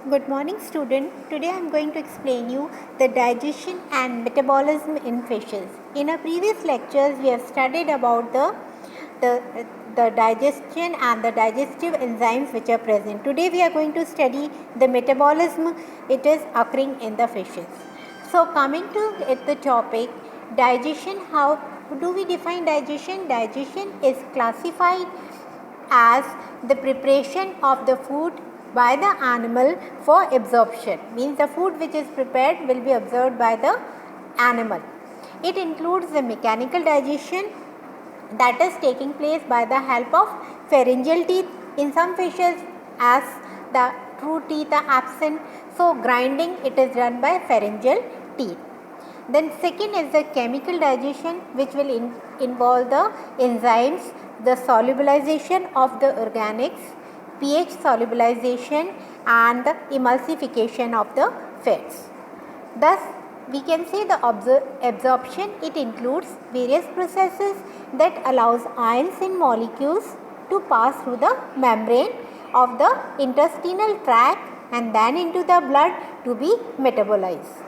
Good morning student. Today I am going to explain you the digestion and metabolism in fishes. In our previous lectures we have studied about the, the digestion and the digestive enzymes which are present. Today we are going to study the metabolism it is occurring in the fishes. So coming to the topic digestion, how do we define digestion? Digestion is classified as the preparation of the food by the animal for absorption, means the food which is prepared will be absorbed by the animal. It includes the mechanical digestion that is taking place by the help of pharyngeal teeth in some fishes, as the true teeth are absent, so grinding it is done by pharyngeal teeth. Then second is the chemical digestion, which will involve the enzymes, the solubilization of the organics, pH solubilization and the emulsification of the fats. Thus, we can say the absorption, it includes various processes that allows ions in molecules to pass through the membrane of the intestinal tract and then into the blood to be metabolized.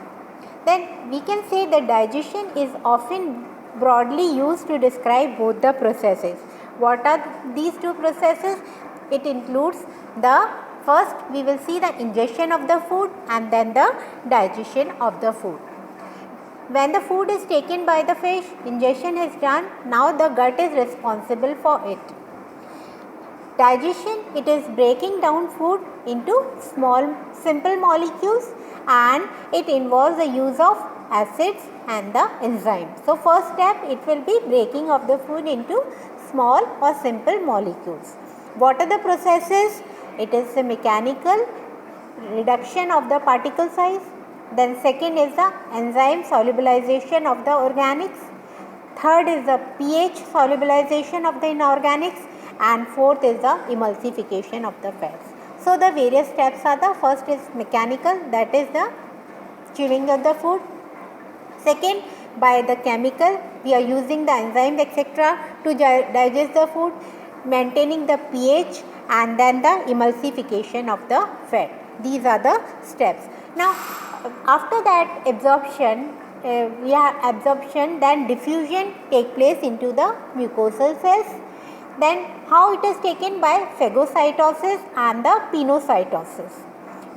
Then we can say that digestion is often broadly used to describe both the processes. What are these two processes? It includes the first we will see the ingestion of the food and then the digestion of the food. When the food is taken by the fish, ingestion is done, now the gut is responsible for it. Digestion, it is breaking down food into small simple molecules and it involves the use of acids and the enzymes. So first step, it will be breaking of the food into small or simple molecules. What are the processes? It is the mechanical reduction of the particle size. Then second is the enzyme solubilization of the organics. Third is the pH solubilization of the inorganics. And fourth is the emulsification of the fats. So the various steps are the first is mechanical, that is the chewing of the food. Second, by the chemical, we are using the enzymes etc. to digest the food, maintaining the pH and then the emulsification of the fat. These are the steps. Now after that absorption, we have absorption, then diffusion take place into the mucosal cells. Then how it is taken by phagocytosis and the pinocytosis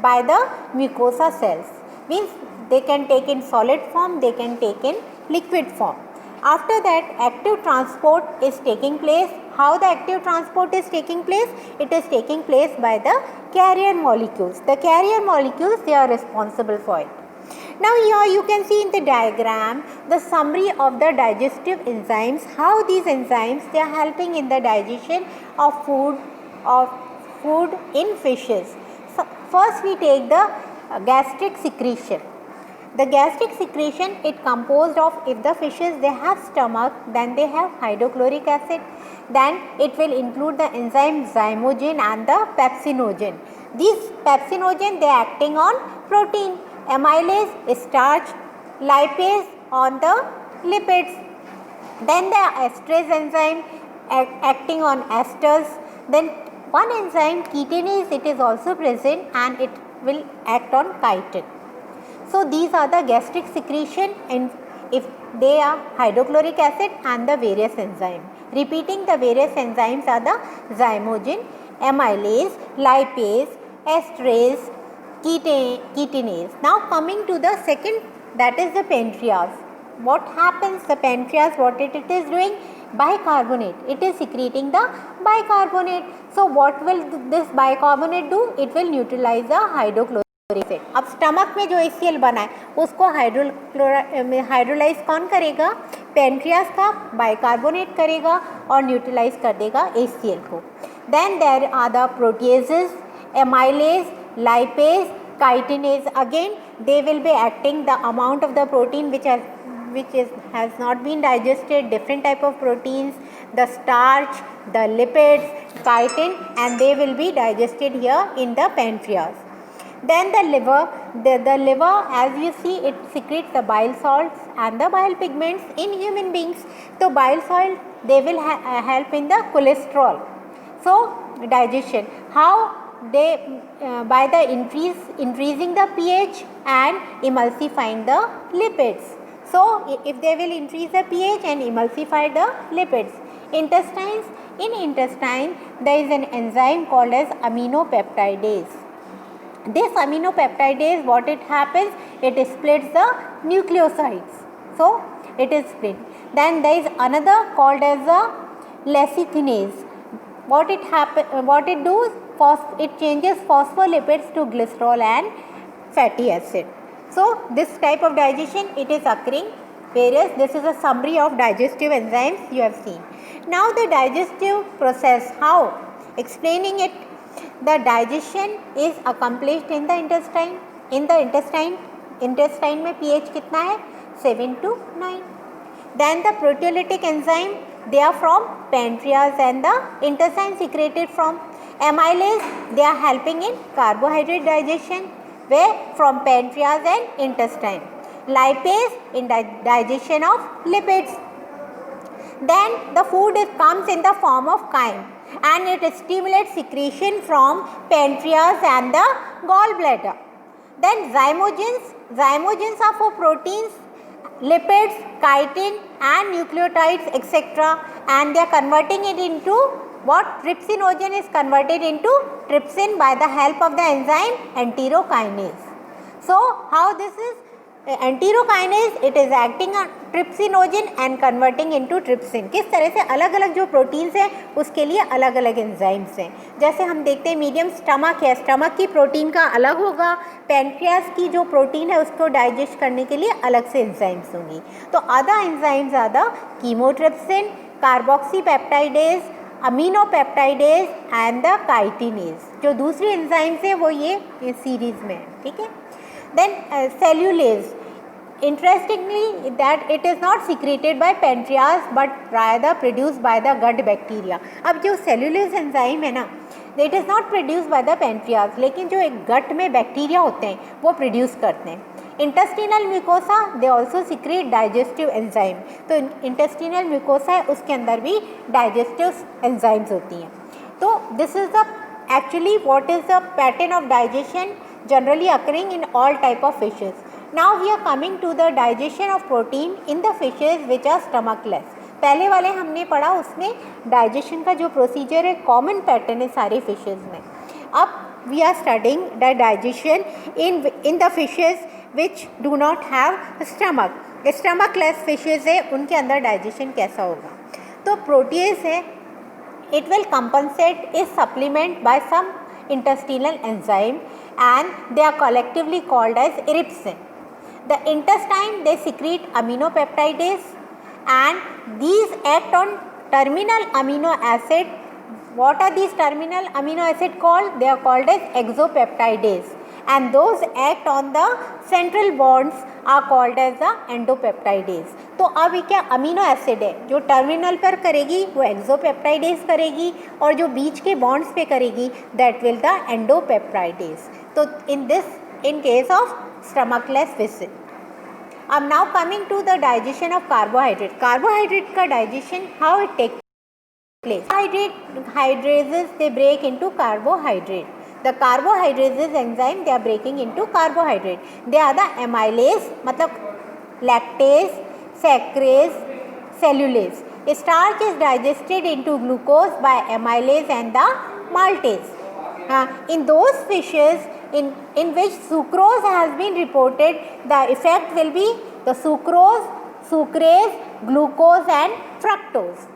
by the mucosa cells, means they can take in solid form, they can take in liquid form. After that active transport is taking place. How the active transport is taking place? It is taking place by the carrier molecules. The carrier molecules, they are responsible for it. Now here you can see in the diagram the summary of the digestive enzymes, how these enzymes they are helping in the digestion of food in fishes. So first we take the gastric secretion. The gastric secretion, it composed of, if the fishes they have stomach, then they have hydrochloric acid, then it will include the enzyme zymogen and the pepsinogen. These pepsinogen, they are acting on protein, amylase, starch, lipase on the lipids, then the esterase enzyme acting on esters, then one enzyme chitinase, it is also present and it will act on chitin. So these are the gastric secretion, and if they are hydrochloric acid and the various enzymes. Repeating, the various enzymes are the zymogen, amylase, lipase, esterase, chitinase. Now coming to the second, that is the pancreas. What happens? The pancreas, what it is doing? Bicarbonate. It is secreting the bicarbonate. So what will this bicarbonate do? It will neutralize the hydrochloric acid. अब stomach में जो HCl बना है उसको hydrolyse कौन करेगा? Pancreas का bicarbonate करेगा और न्यूट्रलाइज कर देगा HCl को. Then there are the proteases, amylase, lipase, chitinase. Again they will be acting the amount of the protein which has not been digested, different type of proteins, the starch, the lipids, chitin, and they will be digested here in the pancreas. Then the liver, the liver, as you see, it secretes the bile salts and the bile pigments in human beings. So bile salt, they will help in the cholesterol. So digestion. How they by the increasing the pH and emulsifying the lipids. So if they will increase the pH and emulsify the lipids. In intestine there is an enzyme called as aminopeptidase. This aminopeptidase, what it happens, it splits the nucleosides. So it is split. Then there is another called as a lecithinase. What it does, it changes phospholipids to glycerol and fatty acid. So this type of digestion, it is occurring various. This is a summary of digestive enzymes you have seen. Now the digestive process, how? Explaining it. The digestion is accomplished in the intestine. In the intestine में pH कितना है? 7 to 9. Then the proteolytic enzyme, they are from pancreas and the intestine secreted from. Amylase, they are helping in carbohydrate digestion, where from pancreas and intestine. Lipase in digestion of lipids. Then the food comes in the form of chyme and it stimulates secretion from pancreas and the gallbladder. Then zymogens are for proteins, lipids, chitin and nucleotides, etc. And they are converting it into what? Trypsinogen is converted into trypsin by the help of the enzyme enterokinase. So how this is? Enterokinase, it is acting on trypsinogen and converting into trypsin. किस तरह से अलग अलग जो proteins हैं उसके लिए अलग अलग एंजाइम्स हैं. जैसे हम देखते हैं मीडियम स्टमक है, स्टमक की प्रोटीन का अलग होगा, पैनक्रियास की जो प्रोटीन है उसको डाइजेस्ट करने के लिए अलग से एंजाइम्स होंगी. तो other enzymes are the chymotrypsin, carboxypeptidase, aminopeptidase and the chitinase. जो दूसरी एंजाइम्स है वो ये सीरीज में है. ठीक है. Then cellulase, interestingly that it is not secreted by pancreas but rather produced by the gut bacteria. अब जो cellulase enzyme है ना, it is not produced by the pancreas, लेकिन जो एक gut में बैक्टीरिया होते हैं वो प्रोड्यूस करते हैं. Intestinal mucosa, they also secrete digestive enzyme. तो इंटेस्टिनल म्यूकोसा है उसके अंदर भी डाइजेस्टिव एंजाइम्स होती हैं. तो this is the actually what is the pattern of digestion generally occurring in all type of fishes. Now we are coming to the digestion of protein in the fishes which are stomaчлess. पहले वाले हमने पढ़ा उसमें digestion का जो procedure है common pattern है सारे फिशेज में. अब we are studying the digestion in the fishes which do not have stomach. Stomachless fishes है उनके अंदर डाइजेशन कैसा होगा. तो प्रोटीज है, it will compensate is supplement by some intestinal enzyme and they are collectively called as iripisin. The intestine, they secrete aminopeptidase and these act on terminal amino acid. What are these terminal amino acid called? They are called as exopeptidase and those act on the central bonds are called as the endopeptidase. तो अब ये क्या amino acid है जो terminal पर करेगी वो एक्सोपेप्टाइडेज करेगी और जो बीच के बॉन्ड्स पे करेगी दैट विल द एंडोपेप्टाइडेज. तो in case of stomachless fish. अब now coming to the digestion of carbohydrate. Carbohydrate का digestion how it take place. Carbohydrates they break into carbohydrate. The carbohydrates enzyme they are breaking into carbohydrate. They are the amylase, मतलब lactase, saccharase, cellulase. Starch is digested into glucose by amylase and the maltase. In those fishes in which sucrose has been reported, the effect will be the sucrose, sucrase, glucose and fructose.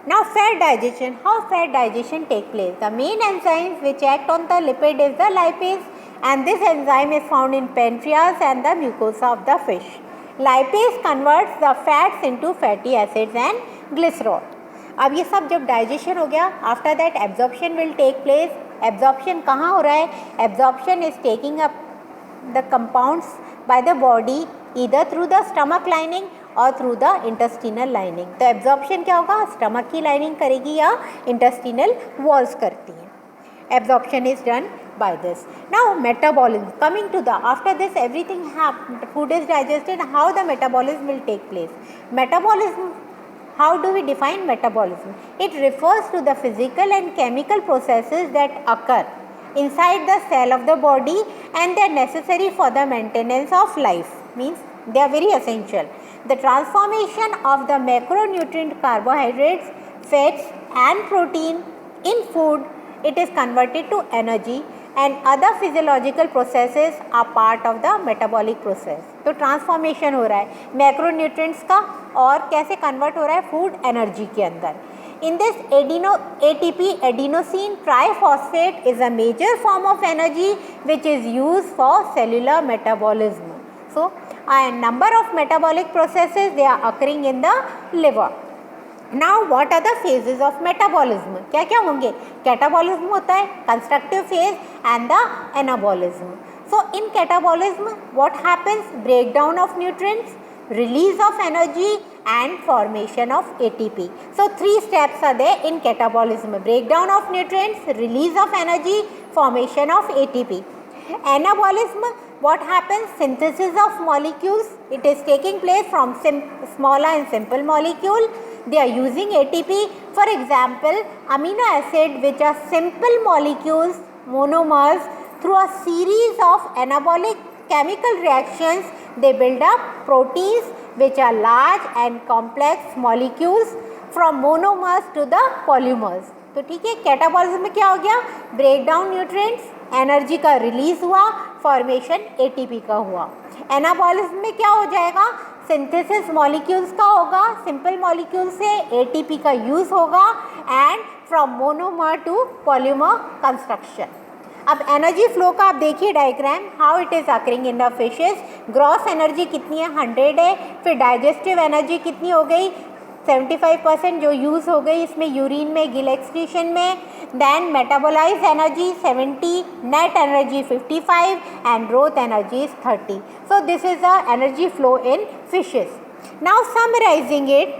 Now fat digestion. How fat digestion take place? The main enzymes which act on the lipid is the lipase and this enzyme is found in pancreas and the mucosa of the fish. Lipase converts the fats into fatty acids and glycerol. अब ये सब जब digestion हो गया, after that absorption will take place. Absorption कहाँ हो रहा है? Absorption is taking up the compounds by the body either through the stomach lining और थ्रू द इंटेस्टिनल लाइनिंग. तो एब्जॉर्प्शन क्या होगा? स्टमक की लाइनिंग करेगी या इंटेस्टिनल वॉल्स करती हैं. Absorption is done by this. Now metabolism, coming to the after this everything food is digested, how the metabolism will take place. Metabolism How do we define metabolism? It refers to the physical and chemical processes that occur inside the cell of the body and they are necessary for the maintenance of life. Means they are very essential. The transformation of the macronutrient carbohydrates, fats and protein in food, it is converted to energy and other physiological processes are part of the metabolic process. तो transformation हो रहा है macronutrients का और कैसे convert हो रहा है फूड एनर्जी के अंदर. In this ATP, adenosine triphosphate is a major form of energy which is used for cellular metabolism. So, a number of metabolic processes they are occurring in the liver. Now, what are the phases of metabolism? क्या क्या होंगे? Catabolism होता है, constructive phase and the anabolism. So, in catabolism, what happens? Breakdown of nutrients, release of energy and formation of ATP. So, 3 steps are there in catabolism: breakdown of nutrients, release of energy, formation of ATP. Anabolism, what happens? Synthesis of molecules. It is taking place from smaller and simple molecule. They are using ATP. For example, amino acid which are simple molecules, monomers, through a series of anabolic chemical reactions, they build up proteins which are large and complex molecules from monomers to the polymers. तो ठीक है, catabolism में क्या हो गया? Breakdown nutrients, energy का release हुआ, formation ATP का हुआ. एनाबॉलिज्म में क्या हो जाएगा? सिंथेसिस मॉलिक्यूल्स का होगा, सिंपल मॉलिक्यूल से एटीपी का यूज होगा and from monomer to polymer construction. अब एनर्जी फ्लो का आप देखिए diagram, how it is occurring in the fishes. Gross energy कितनी है? 100 है. फिर डाइजेस्टिव एनर्जी कितनी हो गई? 75% जो यूज़ हो गई इसमें यूरिन में, गिल एक्सक्रीशन में. Then metabolise energy 70, net energy 55 and growth energy is 30. So this is the energy flow in fishes. Now summarising it,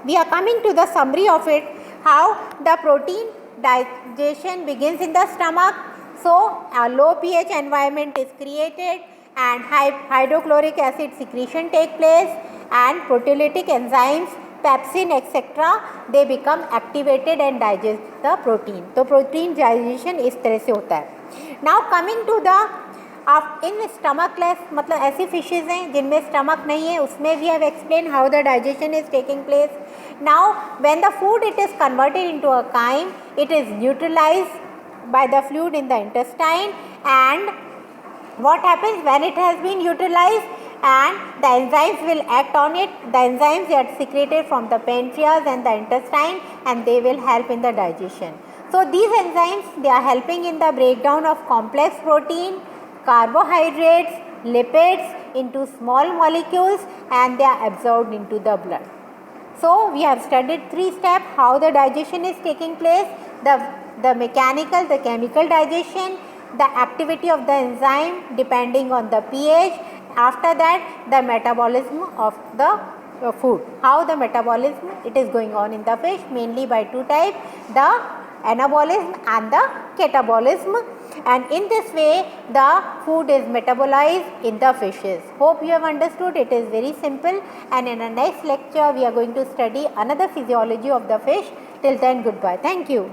we are coming to the summary of it. How the protein digestion begins in the stomach. So a low pH environment is created and hydrochloric acid secretion take place and proteolytic enzymes, pepsin etc. they become activated and digest the protein. तो protein digestion इस तरह से होता है. Now coming to the in stomaчлess, मतलब ऐसी fishes हैं जिनमें स्टमक नहीं है, उसमें we have explained how the digestion is taking place. Now when the food it is converted into a chyme, it is neutralized by the fluid in the intestine. And what happens when it has been neutralized? And the enzymes will act on it. The enzymes are secreted from the pancreas and the intestine and they will help in the digestion. So these enzymes, they are helping in the breakdown of complex protein, carbohydrates, lipids into small molecules and they are absorbed into the blood. So we have studied 3 steps how the digestion is taking place: the mechanical, the chemical digestion, the activity of the enzyme depending on the pH. After that, the metabolism of the food. How the metabolism it is going on in the fish, mainly by 2 types: the anabolism and the catabolism. And in this way, the food is metabolized in the fishes. Hope you have understood. It is very simple. And in the next lecture, we are going to study another physiology of the fish. Till then, goodbye. Thank you.